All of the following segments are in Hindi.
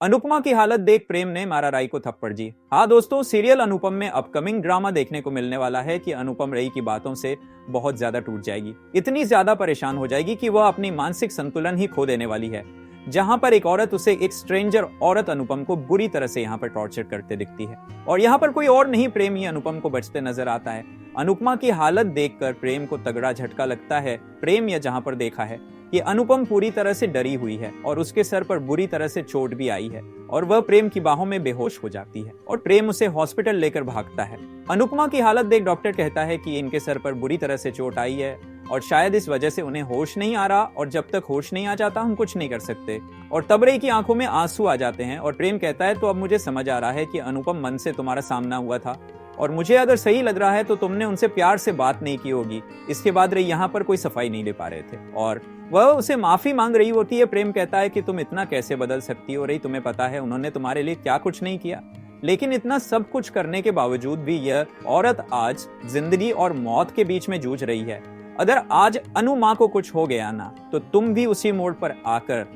अनुपमा की हालत देख प्रेम ने मारा राई को थप्पड़ जी। हाँ दोस्तों, सीरियल अनुपम में अपकमिंग ड्रामा देखने को मिलने वाला है कि अनुपम रई की बातों से बहुत ज्यादा टूट जाएगी। इतनी ज्यादा परेशान हो जाएगी कि वह अपनी मानसिक संतुलन ही खो देने वाली है। जहां पर एक औरत उसे एक स्ट्रेंजर औरत अनुपम को बुरी तरह से यहाँ पर टॉर्चर करते दिखती है और यहाँ पर कोई और नहीं, प्रेम ही अनुपम को बचते नजर आता है। अनुपमा की हालत देखकर प्रेम को तगड़ा झटका लगता है। प्रेम यह जहां पर देखा है कि अनुपम पूरी तरह से डरी हुई है और उसके सर पर बुरी तरह से चोट भी आई है और वह प्रेम की बाहों में बेहोश हो जाती है और प्रेम उसे हॉस्पिटल लेकर भागता है। अनुपमा की हालत देख डॉक्टर कहता है कि इनके सर पर बुरी तरह से चोट आई है और शायद इस वजह से उन्हें होश नहीं आ रहा और जब तक होश नहीं आ जाता हम कुछ नहीं कर सकते। और तब रई की आंखों में आंसू आ जाते हैं और प्रेम कहता है तो अब मुझे समझ आ रहा है कि अनुपम मन से तुम्हारा सामना हुआ था और मुझे अगर सही लग रहा है तो तुमने उनसे प्यार से बात नहीं की होगी। इसके बाद रई यहाँ पर कोई सफाई नहीं ले पा रहे थे और वह उसे माफी मांग रही होती है। प्रेम कहता है कि तुम इतना कैसे बदल सकती हो रई, तुम्हें पता है उन्होंने तुम्हारे लिए क्या कुछ नहीं किया। लेकिन इतना सब कुछ करने के बावजूद भी यह औरत आज जिंदगी और मौत के बीच में जूझ रही है। अगर आज अनु माँ को कुछ हो गया ना तो तुम भी उसी मोड़ पर आकर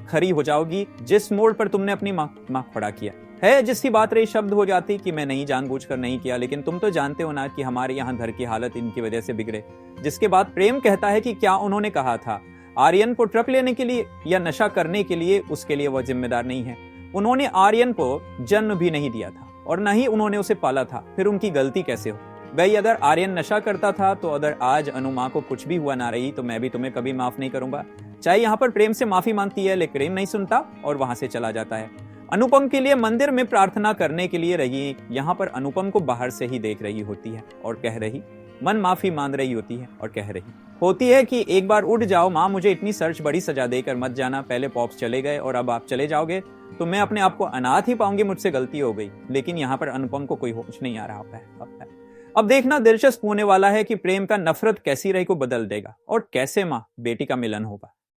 खड़ी हो जाओगी जिस मोड़ पर तुमने अपनी माँ खड़ा किया है। जिसकी बात रही शब्द हो जाती कि मैं नहीं जानबूझकर नहीं किया, लेकिन तुम तो जानते हो ना कि हमारे यहाँ घर की हालत इनकी वजह से बिगड़े। जिसके बाद प्रेम कहता है कि क्या उन्होंने कहा था आर्यन को ट्रक लेने के लिए या नशा करने के लिए, उसके लिए वह जिम्मेदार नहीं है। उन्होंने आर्यन को जन्म भी नहीं दिया था और न ही उन्होंने उसे पाला था, फिर उनकी गलती कैसे हो गई। अगर आर्यन नशा करता था तो अगर आज अनु माँ को कुछ भी हुआ ना रही तो मैं भी तुम्हें कभी माफ नहीं करूंगा। चाहे यहाँ पर प्रेम से माफी मांगती है लेकिन प्रेम नहीं सुनता और वहां से चला जाता है। अनुपम के लिए मंदिर में प्रार्थना करने के लिए रही यहाँ पर अनुपम को बाहर से ही देख रही होती है और कह रही मन माफी मांग रही होती है और कह रही होती है कि एक बार उठ जाओ माँ, मुझे इतनी सर्च बड़ी सजा देकर मत जाना। पहले पॉप्स चले गए और अब आप चले जाओगे तो मैं अपने आप को अनाथ ही पाऊंगी, मुझसे गलती हो गई। लेकिन यहाँ पर अनुपम को कोई होश नहीं आ रहा है। अब देखना दिलचस्प होने वाला है कि प्रेम का नफरत कैसी रही को बदल देगा और कैसे माँ बेटी का मिलन होगा।